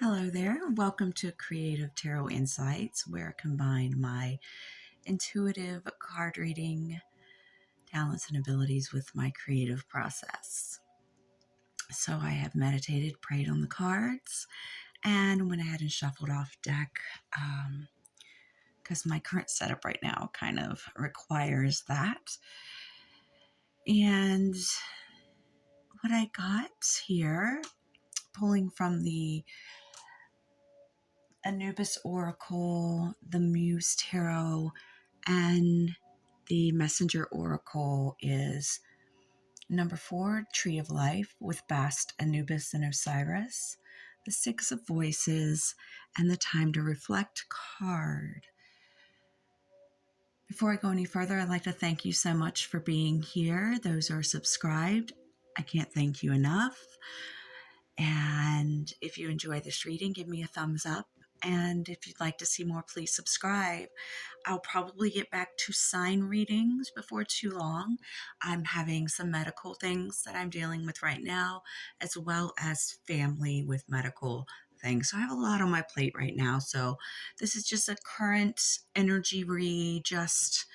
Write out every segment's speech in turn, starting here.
Hello there. Welcome to Creative Tarot Insights, where I combine my intuitive card reading talents and abilities with my creative process. So I have meditated, prayed on the cards, and went ahead and shuffled off deck because my current setup right now kind of requires that. And what I got here, pulling from the Anubis Oracle, the Muse Tarot, and the Messenger Oracle is number 4, Tree of Life with Bast, Anubis, and Osiris, the Six of Voices, and the Time to Reflect card. Before I go any further, I'd like to thank you so much for being here. Those who are subscribed, I can't thank you enough. And if you enjoy this reading, give me a thumbs up. And if you'd like to see more, please subscribe. I'll probably get back to sign readings before too long. I'm having some medical things that I'm dealing with right now, as well as family with medical things. So I have a lot on my plate right now. So this is just a current energy read, just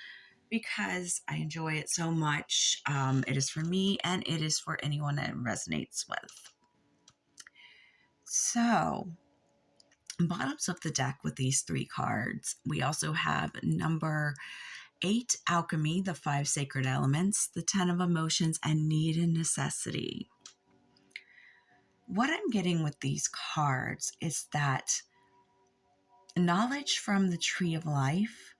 because I enjoy it so much. It is for me, and it is for anyone that it resonates with. So, bottoms of the deck with these 3 cards. We also have number 8, Alchemy, the 5 sacred elements, the 10 of emotions, and need and necessity. What I'm getting with these cards is that knowledge from the Tree of Life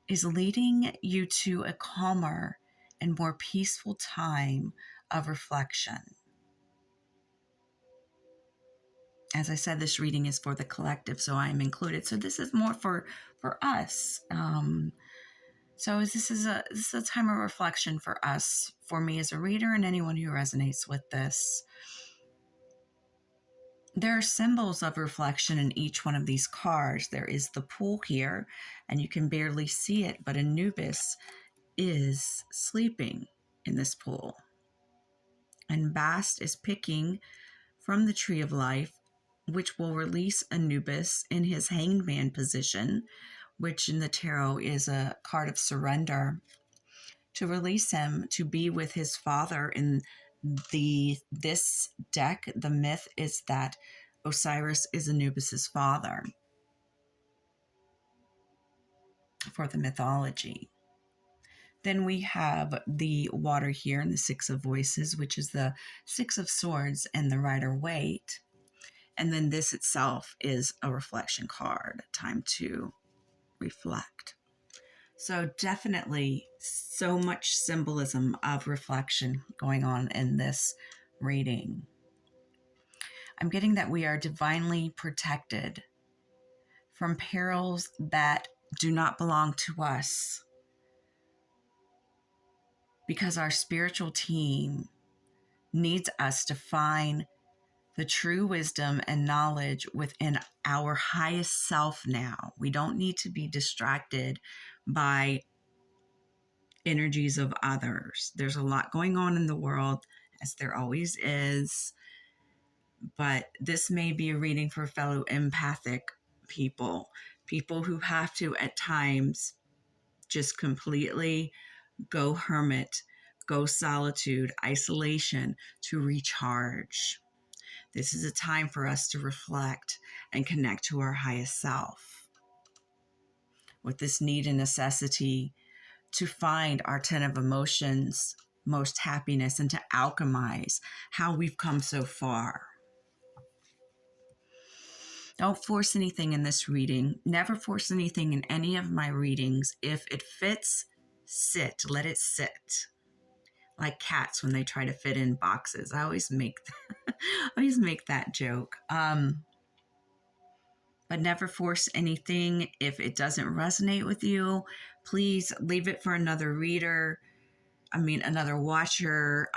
is leading you to a calmer and more peaceful time of reflection. As I said, this reading is for the collective, so I am included. So this is more for us. So this is a time of reflection for us, for me as a reader, and anyone who resonates with this. There are symbols of reflection in each one of these cards. There is the pool here, and you can barely see it, but Anubis is sleeping in this pool. And Bast is picking from the Tree of Life, which will release Anubis in his hanged man position, which in the tarot is a card of surrender, to release him to be with his father. In this deck, the myth is that Osiris is Anubis's father for the mythology. Then we have the water here in the 6 of Voices, which is the 6 of Swords and the Rider-Waite. And then this itself is a reflection card, time to reflect. So definitely so much symbolism of reflection going on in this reading. I'm getting that we are divinely protected from perils that do not belong to us, because our spiritual team needs us to find the true wisdom and knowledge within our highest self now. We don't need to be distracted by energies of others. There's a lot going on in the world, as there always is, but this may be a reading for fellow empathic people who have to at times just completely go hermit, go solitude, isolation to recharge. This is a time for us to reflect and connect to our highest self, with this need and necessity to find our 10 of emotions, most happiness, and to alchemize how we've come so far. Don't force anything in this reading. Never force anything in any of my readings. If it fits, sit. Let it sit. Like cats when they try to fit in boxes. I always make that joke. But never force anything. If it doesn't resonate with you, please leave it for another reader. Another watcher.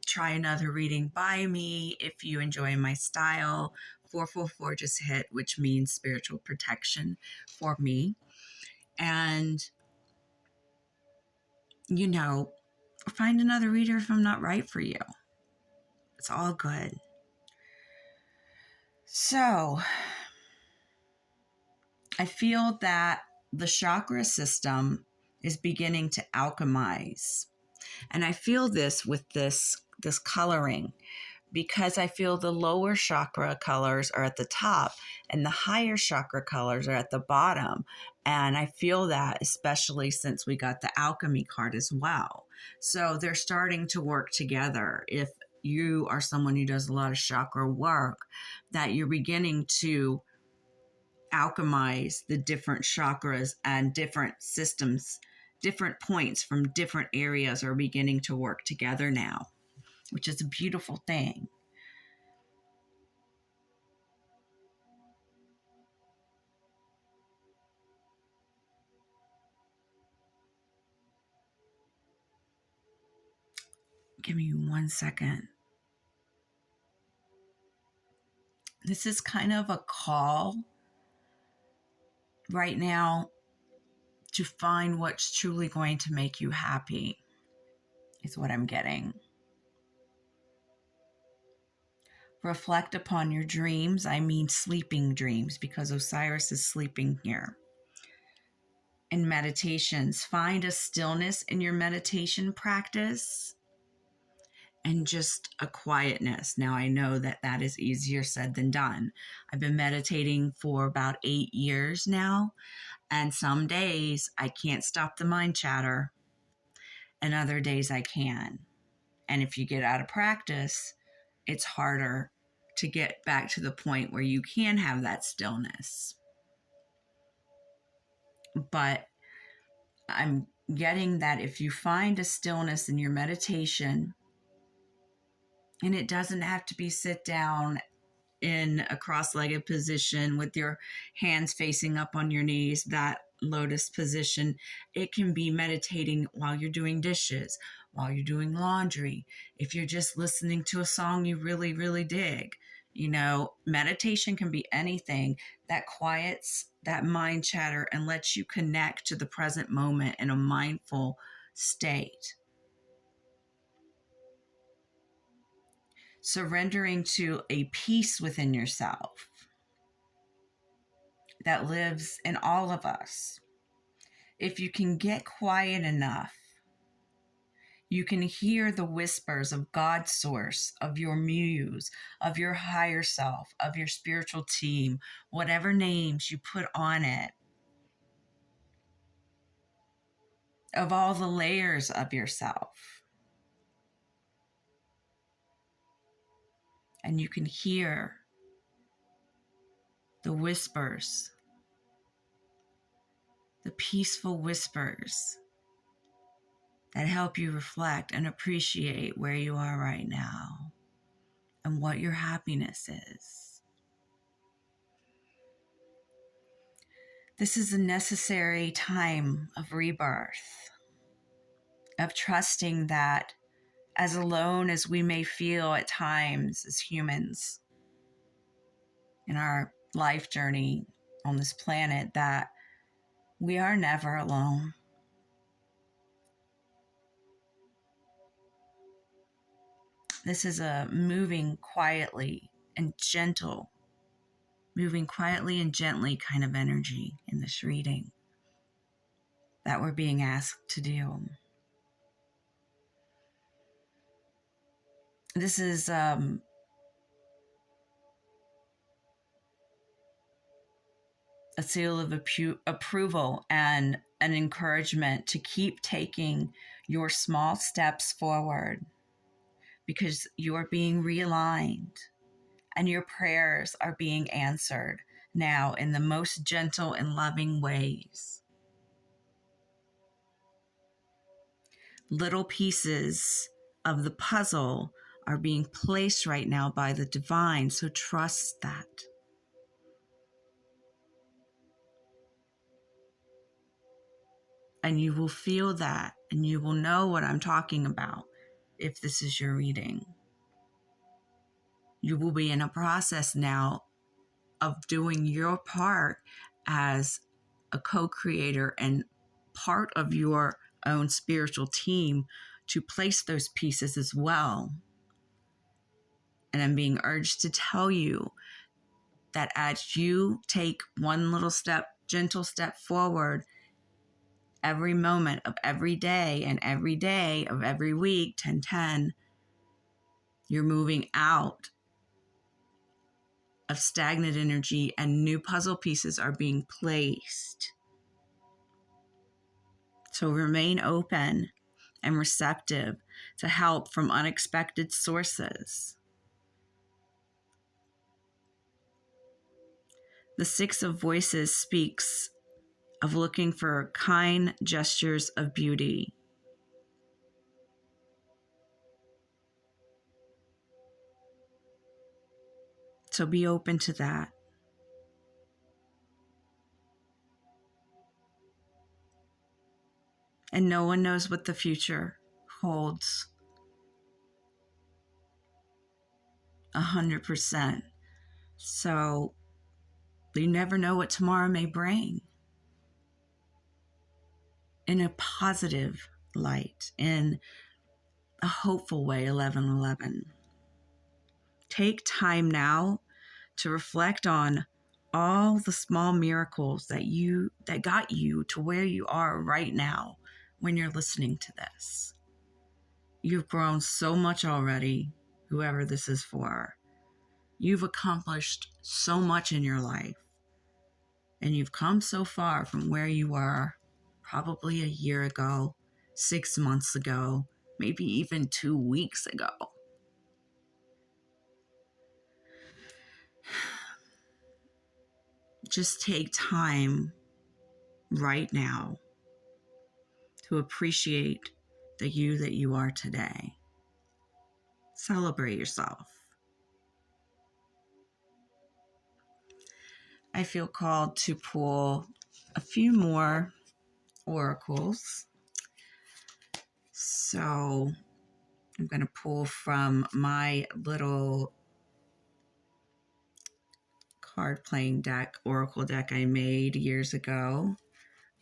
Try another reading by me if you enjoy my style. 444 just hit, which means spiritual protection for me. And, find another reader if I'm not right for you. It's all good. So I feel that the chakra system is beginning to alchemize. And I feel this with this coloring, because I feel the lower chakra colors are at the top and the higher chakra colors are at the bottom. And I feel that especially since we got the alchemy card as well. So they're starting to work together. If you are someone who does a lot of chakra work, that you're beginning to alchemize the different chakras, and different systems, different points from different areas are beginning to work together now, which is a beautiful thing. Give me 1 second. This is kind of a call right now to find what's truly going to make you happy, is what I'm getting. Reflect upon your dreams. I mean sleeping dreams, because Osiris is sleeping here. In meditations, find a stillness in your meditation practice and just a quietness. Now, I know that that is easier said than done. I've been meditating for about 8 years now, and some days I can't stop the mind chatter, and other days I can. And if you get out of practice, it's harder to get back to the point where you can have that stillness. But I'm getting that if you find a stillness in your meditation, and it doesn't have to be sit down in a cross-legged position with your hands facing up on your knees, that lotus position. It can be meditating while you're doing dishes, while you're doing laundry, if you're just listening to a song you really, really dig. You know, meditation can be anything that quiets that mind chatter and lets you connect to the present moment in a mindful state. Surrendering to a peace within yourself that lives in all of us. If you can get quiet enough, you can hear the whispers of God's source, of your muse, of your higher self, of your spiritual team, whatever names you put on it, of all the layers of yourself. And you can hear the whispers, the peaceful whispers that help you reflect and appreciate where you are right now and what your happiness is. This is a necessary time of rebirth, of trusting that as alone as we may feel at times as humans in our life journey on this planet, that we are never alone. This is a moving quietly and gently kind of energy in this reading that we're being asked to do. This is a seal of approval and an encouragement to keep taking your small steps forward, because you are being realigned and your prayers are being answered now in the most gentle and loving ways. Little pieces of the puzzle are being placed right now by the divine, so trust that. And you will feel that, and you will know what I'm talking about if this is your reading. You will be in a process now of doing your part as a co-creator and part of your own spiritual team to place those pieces as well. And I'm being urged to tell you that as you take one little step, gentle step forward, every moment of every day and every day of every week, 10-10, you're moving out of stagnant energy and new puzzle pieces are being placed. So remain open and receptive to help from unexpected sources. The Six of Voices speaks of looking for kind gestures of beauty. So be open to that. And no one knows what the future holds 100%. So you never know what tomorrow may bring. In a positive light, in a hopeful way, 11:11. Take time now to reflect on all the small miracles that got you to where you are right now when you're listening to this. You've grown so much already, whoever this is for. You've accomplished so much in your life. And you've come so far from where you were probably a year ago, 6 months ago, maybe even 2 weeks ago. Just take time right now to appreciate the you that you are today. Celebrate yourself. I feel called to pull a few more oracles. So I'm going to pull from my little card playing deck, oracle deck I made years ago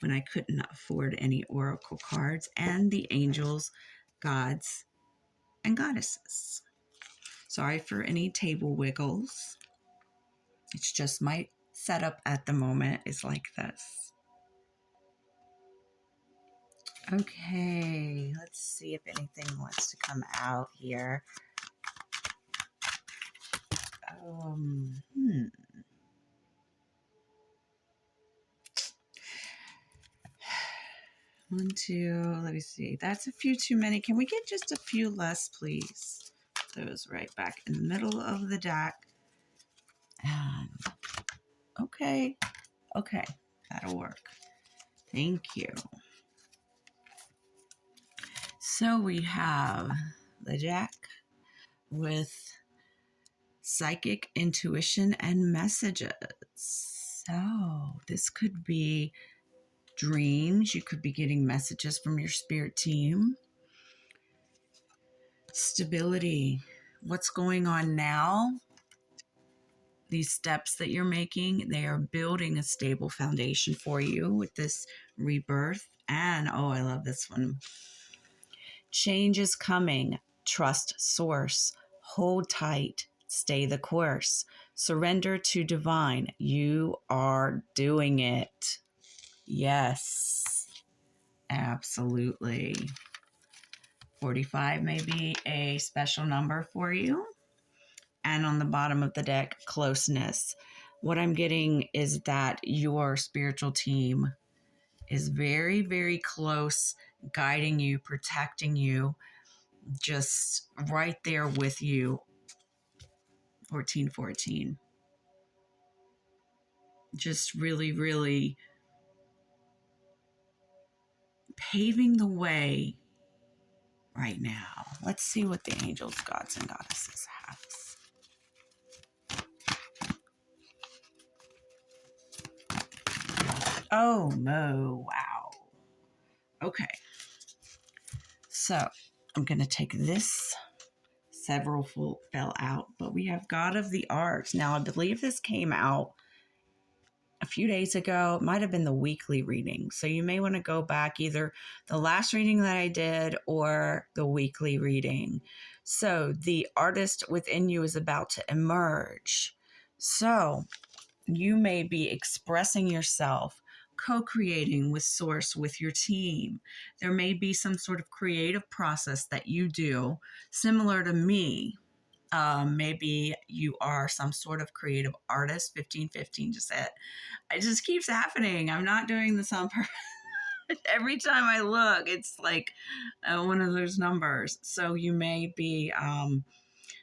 when I couldn't afford any oracle cards, and the angels, gods, and goddesses. Sorry for any table wiggles. It's just my setup at the moment is like this. Okay, let's see if anything wants to come out here. One, two, let me see. That's a few too many. Can we get just a few less, please? Those right back in the middle of the deck. And okay, that'll work. Thank you. So we have the Jack with psychic intuition and messages. So this could be dreams. You could be getting messages from your spirit team. Stability. What's going on now? These steps that you're making, they are building a stable foundation for you with this rebirth. And, oh, I love this one. Change is coming. Trust source. Hold tight. Stay the course. Surrender to divine. You are doing it. Yes, absolutely. 45 may be a special number for you. And on the bottom of the deck, closeness. What I'm getting is that your spiritual team is very, very close, guiding you, protecting you, just right there with you. 1414. Just really, really paving the way right now. Let's see what the angels, gods, and goddesses have. Oh, no. Wow. Okay. So I'm going to take this. Several fell out, but we have God of the Arts. Now, I believe this came out a few days ago. It might have been the weekly reading. So you may want to go back either the last reading that I did or the weekly reading. So the artist within you is about to emerge. So You may be expressing yourself, co-creating with source, with your team. There may be some sort of creative process that you do similar to me. Maybe you are some sort of creative artist. 1515 just said, it just keeps happening. I'm not doing this on purpose. Every time I look, it's like one of those numbers. So you may be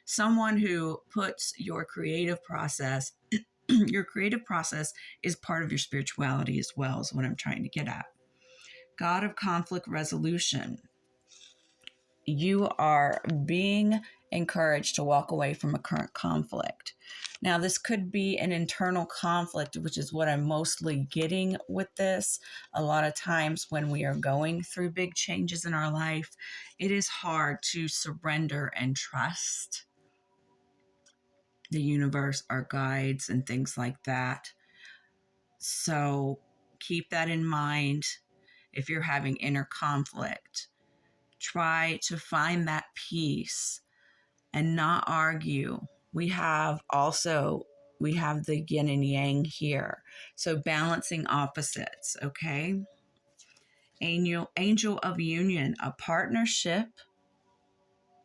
someone who puts your creative process, your creative process is part of your spirituality as well, is what I'm trying to get at. God of conflict resolution. You are being encouraged to walk away from a current conflict. Now, this could be an internal conflict, which is what I'm mostly getting with this. A lot of times when we are going through big changes in our life, it is hard to surrender and trust the universe, our guides, and things like that. So keep that in mind if you're having inner conflict. Try to find that peace and not argue. We have the yin and yang here. So balancing opposites, okay? Angel of union, a partnership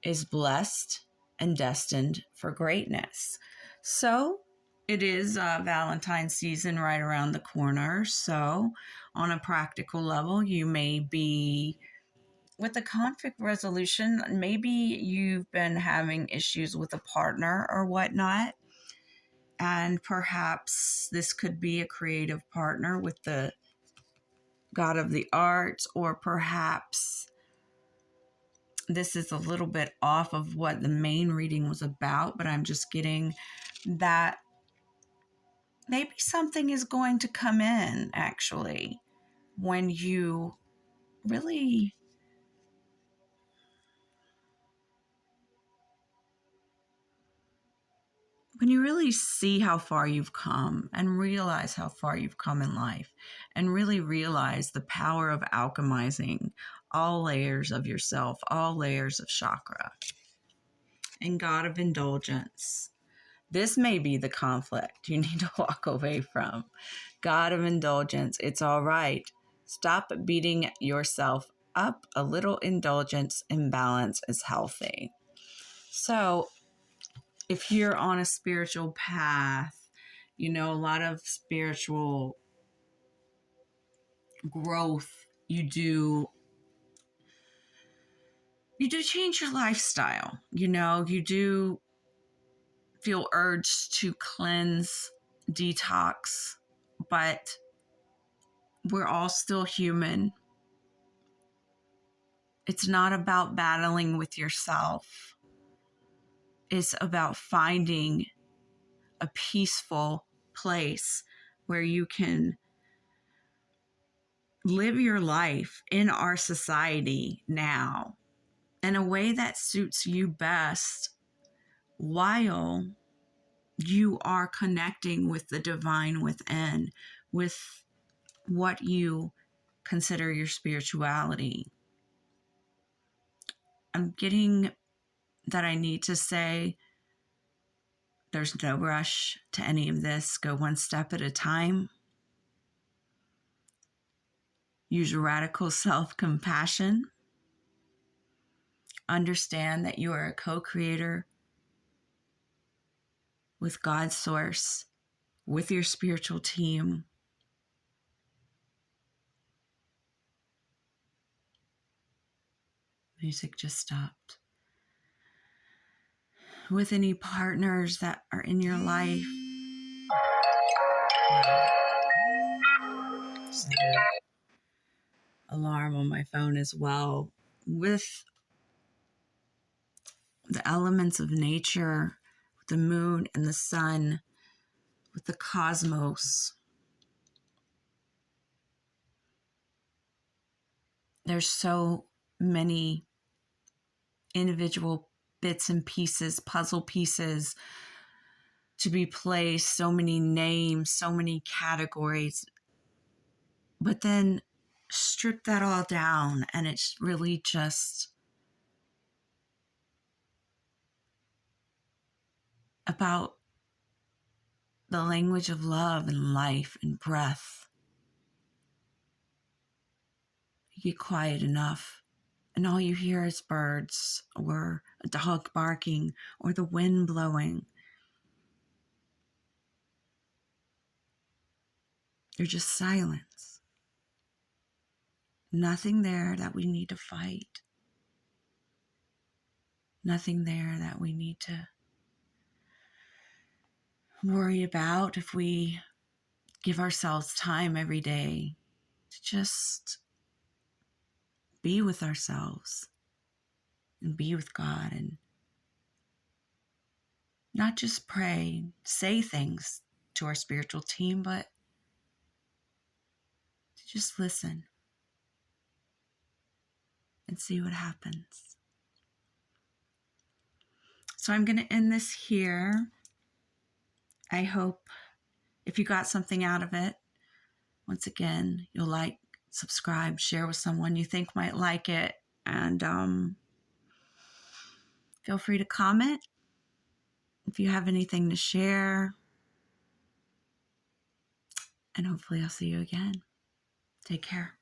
is blessed and destined for greatness. So it is Valentine's season right around the corner. So on a practical level, you may be with the conflict resolution, maybe you've been having issues with a partner or whatnot. And perhaps this could be a creative partner with the god of the arts, or perhaps this is a little bit off of what the main reading was about, but I'm just getting that maybe something is going to come in actually when you really see how far you've come and realize how far you've come in life and really realize the power of alchemizing all layers of yourself, all layers of chakra. And God of indulgence. This may be the conflict you need to walk away from. God of indulgence, it's all right. Stop beating yourself up. A little indulgence and balance is healthy. So if you're on a spiritual path, a lot of spiritual growth, you do change your lifestyle. You do feel urged to cleanse, detox, but we're all still human. It's not about battling with yourself. It's about finding a peaceful place where you can live your life in our society now in a way that suits you best, while you are connecting with the divine within, with what you consider your spirituality. I'm getting that I need to say there's no rush to any of this. Go one step at a time. Use radical self-compassion. Understand that you are a co-creator with God's source, with your spiritual team. Music just stopped. With any partners that are in your life. Just had an alarm on my phone as well. With the elements of nature, the moon and the sun, with the cosmos. There's so many individual bits and pieces, puzzle pieces to be placed, so many names, so many categories. But then strip that all down and it's really just about the language of love and life and breath. You get quiet enough, and all you hear is birds or a dog barking or the wind blowing. There's just silence. Nothing there that we need to fight. Nothing there that we need to worry about if we give ourselves time every day to just be with ourselves and be with God, and not just pray, say things to our spiritual team, but to just listen and see what happens. So I'm going to end this here. I hope if you got something out of it, once again, you'll like, subscribe, share with someone you think might like it, and feel free to comment if you have anything to share. And hopefully I'll see you again. Take care.